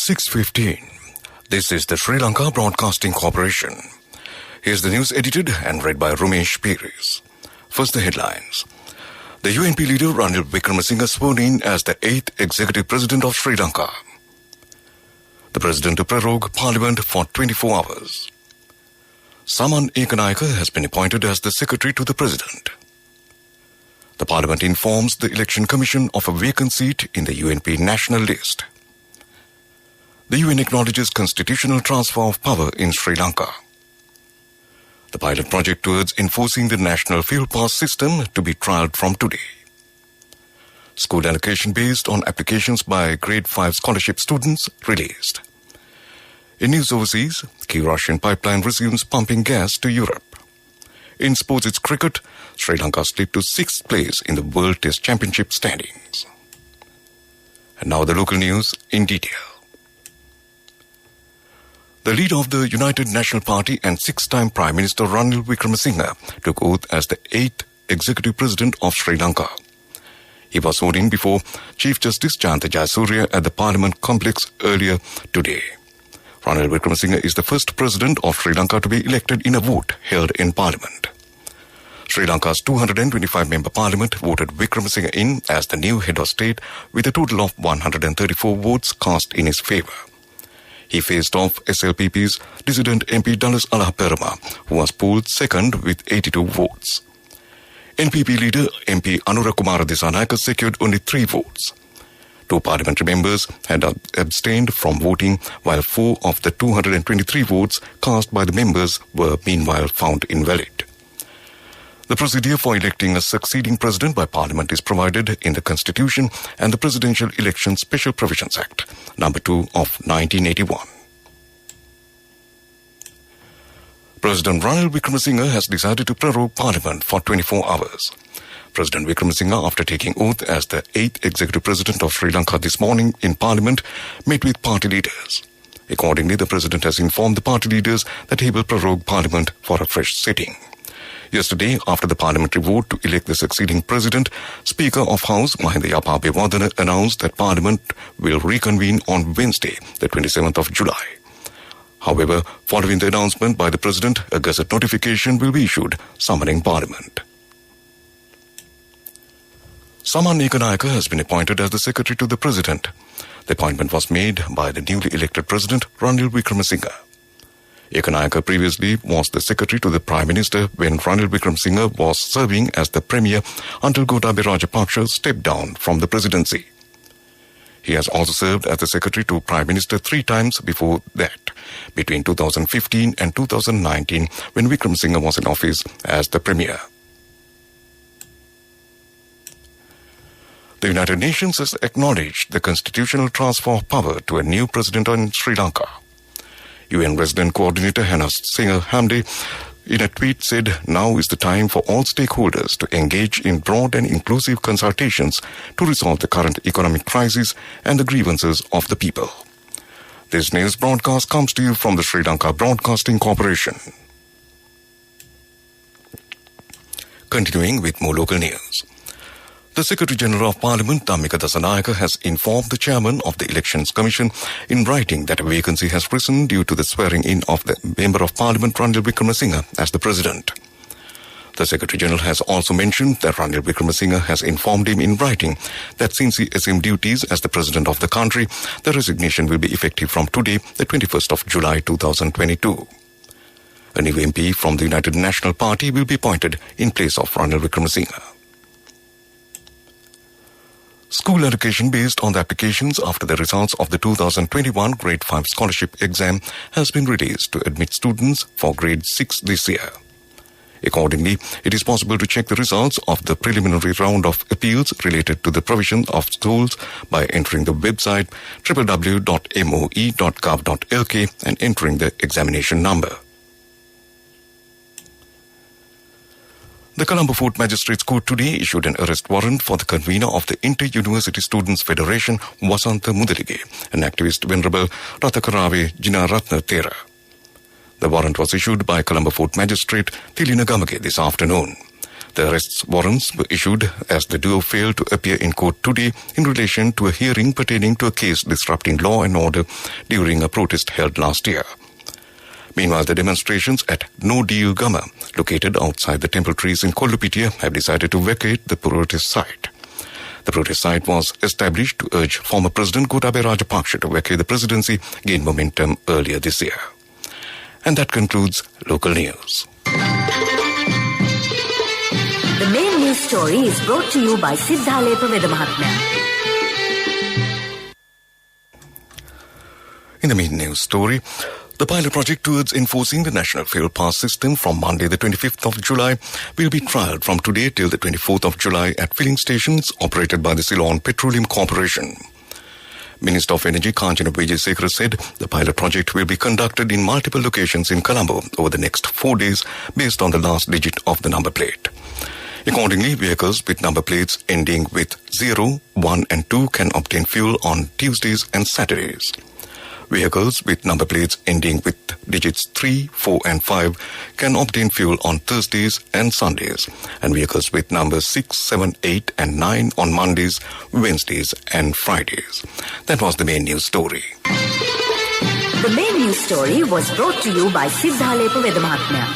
6:15. This is the Sri Lanka Broadcasting Corporation. Here's the news edited and read by Rumesh Piris. First, the headlines. The UNP leader Ranil Wickremesinghe sworn in as the 8th Executive President of Sri Lanka. The President to prorogue Parliament for 24 hours. Saman Ekanayake has been appointed as the Secretary to the President. The Parliament informs the Election Commission of a vacant seat in the UNP national list. The UN acknowledges constitutional transfer of power in Sri Lanka. The pilot project towards enforcing the national fuel pass system to be trialled from today. School allocation based on applications by grade 5 scholarship students released. In news overseas, key Russian pipeline resumes pumping gas to Europe. In sports, it's cricket. Sri Lanka slipped to 6th place in the World Test Championship standings. And now the local news in detail. The leader of the United National Party and 6-time Prime Minister Ranil Wickremesinghe took oath as the 8th Executive President of Sri Lanka. He was sworn in before Chief Justice Jayantha Jayasuriya at the Parliament complex earlier today. Ranil Wickremesinghe is the first President of Sri Lanka to be elected in a vote held in Parliament. Sri Lanka's 225-member Parliament voted Wickremesinghe in as the new head of state with a total of 134 votes cast in his favour. He faced off SLBC's dissident MP Dallas Alahaperama, who was polled second with 82 votes. NPP leader MP Anurakumara Disanayake secured only 3 votes. 2 parliamentary members had abstained from voting, while 4 of the 223 votes cast by the members were meanwhile found invalid. The procedure for electing a succeeding president by Parliament is provided in the Constitution and the Presidential Election Special Provisions Act, No. 2 of 1981. President Ranil Wickremesinghe has decided to prorogue Parliament for 24 hours. President Wickremesinghe, after taking oath as the 8th Executive President of Sri Lanka this morning in Parliament, met with party leaders. Accordingly, the President has informed the party leaders that he will prorogue Parliament for a fresh sitting. Yesterday, after the parliamentary vote to elect the succeeding president, Speaker of House Mahinda Yapa announced that Parliament will reconvene on Wednesday, the 27th of July. However, following the announcement by the President, a Gazette notification will be issued summoning Parliament. Saman Ekanayake has been appointed as the Secretary to the President. The appointment was made by the newly elected President Ranil Wickremesinghe. Ekanayake previously was the Secretary to the Prime Minister when Ranil Wickremesinghe was serving as the Premier until Gotabaya Rajapaksa stepped down from the presidency. He has also served as the Secretary to Prime Minister 3 times before that, between 2015 and 2019 when Wickremesinghe was in office as the Premier. The United Nations has acknowledged the constitutional transfer of power to a new president in Sri Lanka. UN Resident Coordinator Hannah Singer-Hamday in a tweet said, "Now is the time for all stakeholders to engage in broad and inclusive consultations to resolve the current economic crisis and the grievances of the people." This news broadcast comes to you from the Sri Lanka Broadcasting Corporation. Continuing with more local news. The Secretary-General of Parliament, Dhammika Dasanayake, has informed the Chairman of the Elections Commission in writing that a vacancy has risen due to the swearing-in of the Member of Parliament, Ranil Wickremesinghe, as the President. The Secretary-General has also mentioned that Ranil Wickremesinghe has informed him in writing that since he assumed duties as the President of the country, the resignation will be effective from today, the 21st of July 2022. A new MP from the United National Party will be appointed in place of Ranil Wickremesinghe. School allocation based on the applications after the results of the 2021 Grade 5 scholarship exam has been released to admit students for Grade 6 this year. Accordingly, it is possible to check the results of the preliminary round of appeals related to the provision of schools by entering the website www.moe.gov.lk and entering the examination number. The Colombo Fort Magistrates Court today issued an arrest warrant for the convener of the Inter-University Students Federation, Wasantha Mudalige, and activist Venerable Rathakarave Jinaratna Thera. The warrant was issued by Colombo Fort Magistrate Thilina Gamage this afternoon. The arrest warrants were issued as the duo failed to appear in court today in relation to a hearing pertaining to a case disrupting law and order during a protest held last year. Meanwhile, the demonstrations at No Deal Gama, located outside the temple trees in Kollupitia, have decided to vacate the protest site. The protest site was established to urge former President Gotabaya Rajapaksa to vacate the presidency, gained momentum earlier this year. And that concludes local news. The main news story is brought to you by Siddhalepa Vedamahatmya. In the main news story, the pilot project towards enforcing the National Fuel Pass system from Monday the 25th of July will be trialled from today till the 24th of July at filling stations operated by the Ceylon Petroleum Corporation. Minister of Energy Kanchana Wijesekhara said the pilot project will be conducted in multiple locations in Colombo over the next 4 days based on the last digit of the number plate. Accordingly, vehicles with number plates ending with 0, 1 and 2 can obtain fuel on Tuesdays and Saturdays. Vehicles with number plates ending with digits 3, 4 and 5 can obtain fuel on Thursdays and Sundays, and vehicles with numbers 6, 7, 8 and 9 on Mondays, Wednesdays and Fridays. That was the main news story. The main news story was brought to you by Siddhalepa Vedamahatmya.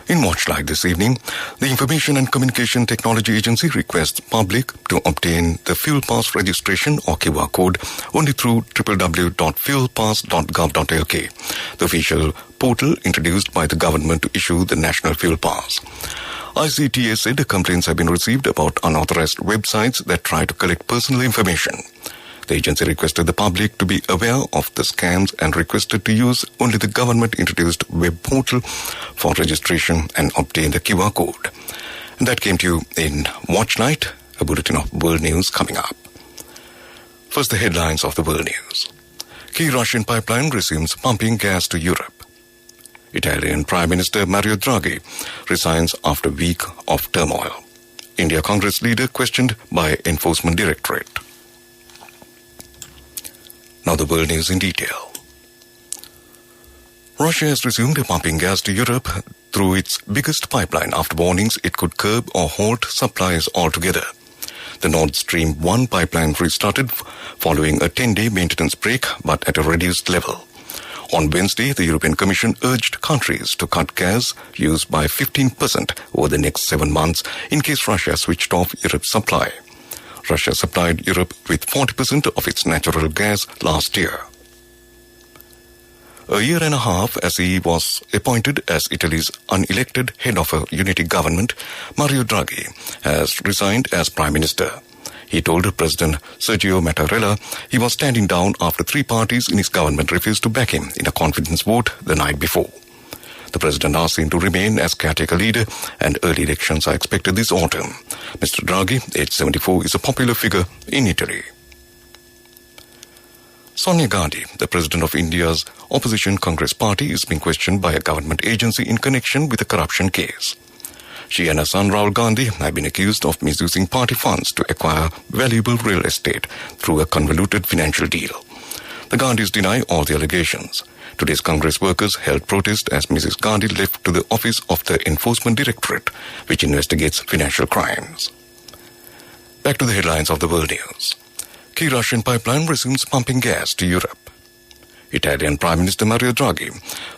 In Watchlight this evening, the Information and Communication Technology Agency requests public to obtain the Fuel Pass registration or QR code only through www.fuelpass.gov.lk, the official portal introduced by the government to issue the National Fuel Pass. ICTA said complaints have been received about unauthorized websites that try to collect personal information. The agency requested the public to be aware of the scams and requested to use only the government-introduced web portal for registration and obtain the QR code. And that came to you in Watchlight, a bulletin of world news coming up. First, the headlines of the world news. Key Russian pipeline resumes pumping gas to Europe. Italian Prime Minister Mario Draghi resigns after a week of turmoil. India Congress leader questioned by Enforcement Directorate. Now the world news in detail. Russia has resumed pumping gas to Europe through its biggest pipeline after warnings it could curb or halt supplies altogether. The Nord Stream 1 pipeline restarted following a 10-day maintenance break, but at a reduced level. On Wednesday, the European Commission urged countries to cut gas use by 15% over the next 7 months in case Russia switched off Europe's supply. Russia supplied Europe with 40% of its natural gas last year. A year and a half as he was appointed as Italy's unelected head of a unity government, Mario Draghi has resigned as Prime Minister. He told President Sergio Mattarella he was standing down after 3 parties in his government refused to back him in a confidence vote the night before. The president asked him to remain as caretaker leader, and early elections are expected this autumn. Mr. Draghi, aged 74, is a popular figure in Italy. Sonia Gandhi, the president of India's opposition Congress party, is being questioned by a government agency in connection with a corruption case. She and her son Rahul Gandhi have been accused of misusing party funds to acquire valuable real estate through a convoluted financial deal. The Gandhis deny all the allegations. Today's Congress workers held protest as Mrs. Gandhi left to the office of the Enforcement Directorate, which investigates financial crimes. Back to the headlines of the world news. Key Russian pipeline resumes pumping gas to Europe. Italian Prime Minister Mario Draghi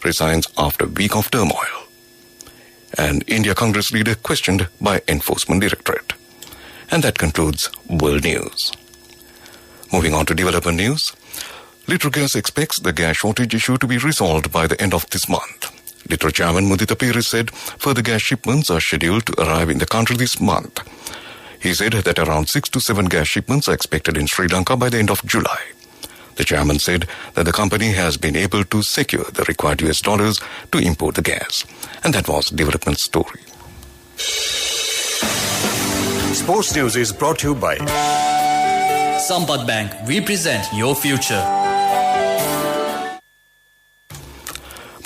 resigns after a week of turmoil. And India Congress leader questioned by Enforcement Directorate. And that concludes world news. Moving on to development news. Litrogas expects the gas shortage issue to be resolved by the end of this month. Litro Chairman Mudita Pires said further gas shipments are scheduled to arrive in the country this month. He said that around 6 to 7 gas shipments are expected in Sri Lanka by the end of July. The chairman said that the company has been able to secure the required US dollars to import the gas. And that was development story. Sports news is brought to you by Sampath Bank. We present your future.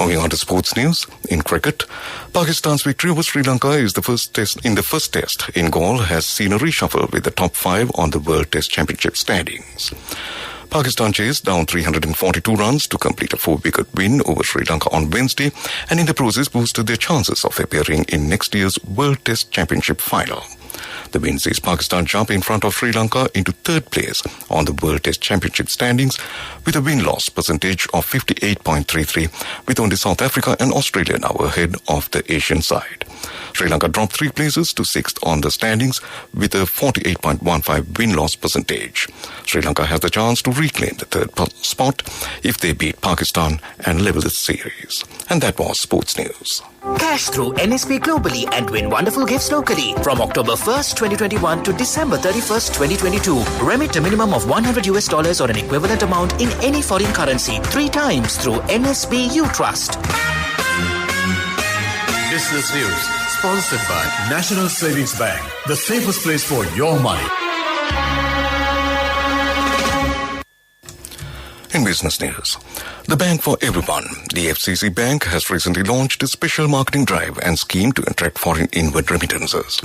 Moving on to sports news. In cricket, Pakistan's victory over Sri Lanka is the first test in Galle has seen a reshuffle with the top 5 on the World Test Championship standings. Pakistan chased down 342 runs to complete a 4-wicket win over Sri Lanka on Wednesday and in the process boosted their chances of appearing in next year's World Test Championship final. The win sees Pakistan jump in front of Sri Lanka into third place on the World Test Championship standings with a win-loss percentage of 58.33, with only South Africa and Australia now ahead of the Asian side. Sri Lanka dropped 3 places to 6th on the standings with a 48.15 win-loss percentage. Sri Lanka has the chance to reclaim the third spot if they beat Pakistan and level the series. And that was Sports News. Cash through NSP globally and win wonderful gifts locally. From October 1st, 2021 to December 31st, 2022. Remit a minimum of $100 or an equivalent amount in any foreign currency 3 times through NSB U Trust. Business News, sponsored by National Savings Bank, the safest place for your money. In business news, the Bank for Everyone, the FCC Bank, has recently launched a special marketing drive and scheme to attract foreign inward remittances.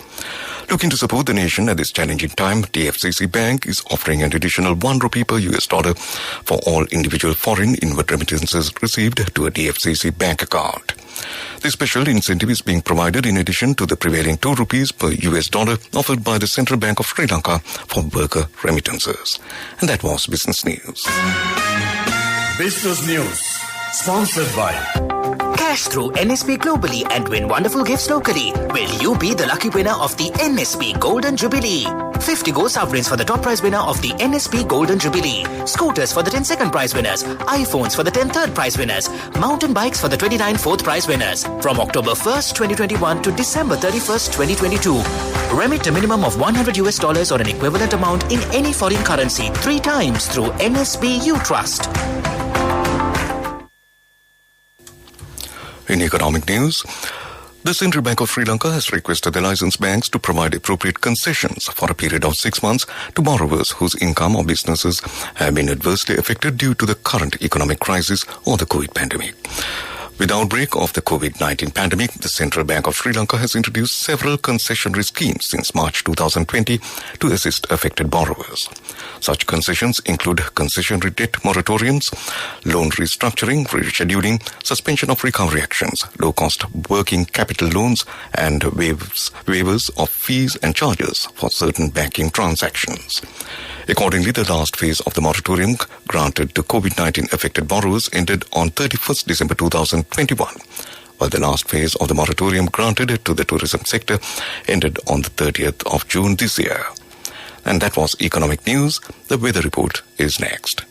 Looking to support the nation at this challenging time, the FCC Bank is offering an additional ₹1 per US dollar for all individual foreign inward remittances received to a DFCC bank account. This special incentive is being provided in addition to the prevailing ₹2 per US dollar offered by the Central Bank of Sri Lanka for worker remittances. And that was Business News. Business News, sponsored by Cash through NSP globally and win wonderful gifts locally. Will you be the lucky winner of the NSP Golden Jubilee? 50 gold sovereigns for the top prize winner of the NSP Golden Jubilee. Scooters for the 10 second prize winners. iPhones for the 10 third prize winners. Mountain bikes for the 29 fourth prize winners. From October 1st, 2021 to December 31st, 2022. Remit a minimum of $100 or an equivalent amount in any foreign currency 3 times through NSB U Trust. In economic news, the Central Bank of Sri Lanka has requested the licensed banks to provide appropriate concessions for a period of 6 months to borrowers whose income or businesses have been adversely affected due to the current economic crisis or the COVID pandemic. With the outbreak of the COVID-19 pandemic, the Central Bank of Sri Lanka has introduced several concessionary schemes since March 2020 to assist affected borrowers. Such concessions include concessionary debt moratoriums, loan restructuring, rescheduling, suspension of recovery actions, low-cost working capital loans, and waivers of fees and charges for certain banking transactions. Accordingly, the last phase of the moratorium granted to COVID-19 affected borrowers ended on 31st December 2021, while the last phase of the moratorium granted to the tourism sector ended on the 30th of June this year. And that was economic news. The weather report is next.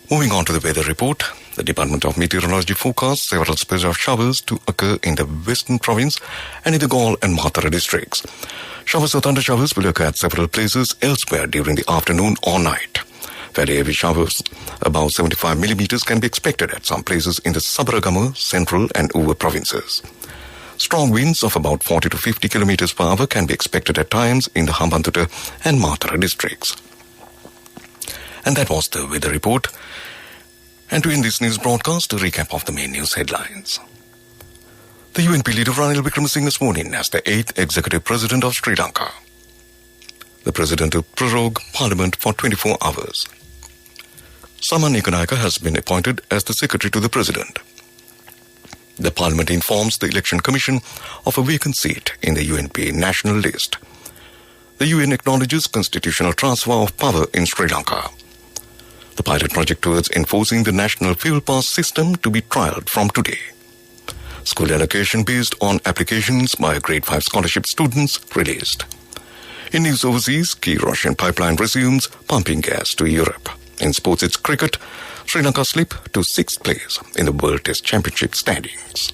Moving on to the weather report, the Department of Meteorology forecasts several spells of showers to occur in the Western Province and in the Galle and Mathura districts. Showers or thunder showers will occur at several places elsewhere during the afternoon or night. Very heavy showers, about 75 millimeters, can be expected at some places in the Sabaragama, Central and Uva provinces. Strong winds of about 40 to 50 kilometers per hour can be expected at times in the Hambantota and Mathura districts. And that was the weather report. And to end this news broadcast, a recap of the main news headlines. The UNP leader Ranil Wickremesinghe is sworn in as the 8th Executive President of Sri Lanka. The President will prorogue Parliament for 24 hours. Saman Ekanayake has been appointed as the Secretary to the President. The Parliament informs the Election Commission of a vacant seat in the UNP national list. The UN acknowledges constitutional transfer of power in Sri Lanka. The pilot project towards enforcing the national fuel pass system to be trialled from today. School allocation based on applications by grade 5 scholarship students released. In news overseas, key Russian pipeline resumes pumping gas to Europe. In sports, it's cricket. Sri Lanka slip to 6th place in the World Test Championship standings.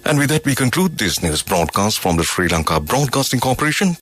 And with that, we conclude this news broadcast from the Sri Lanka Broadcasting Corporation.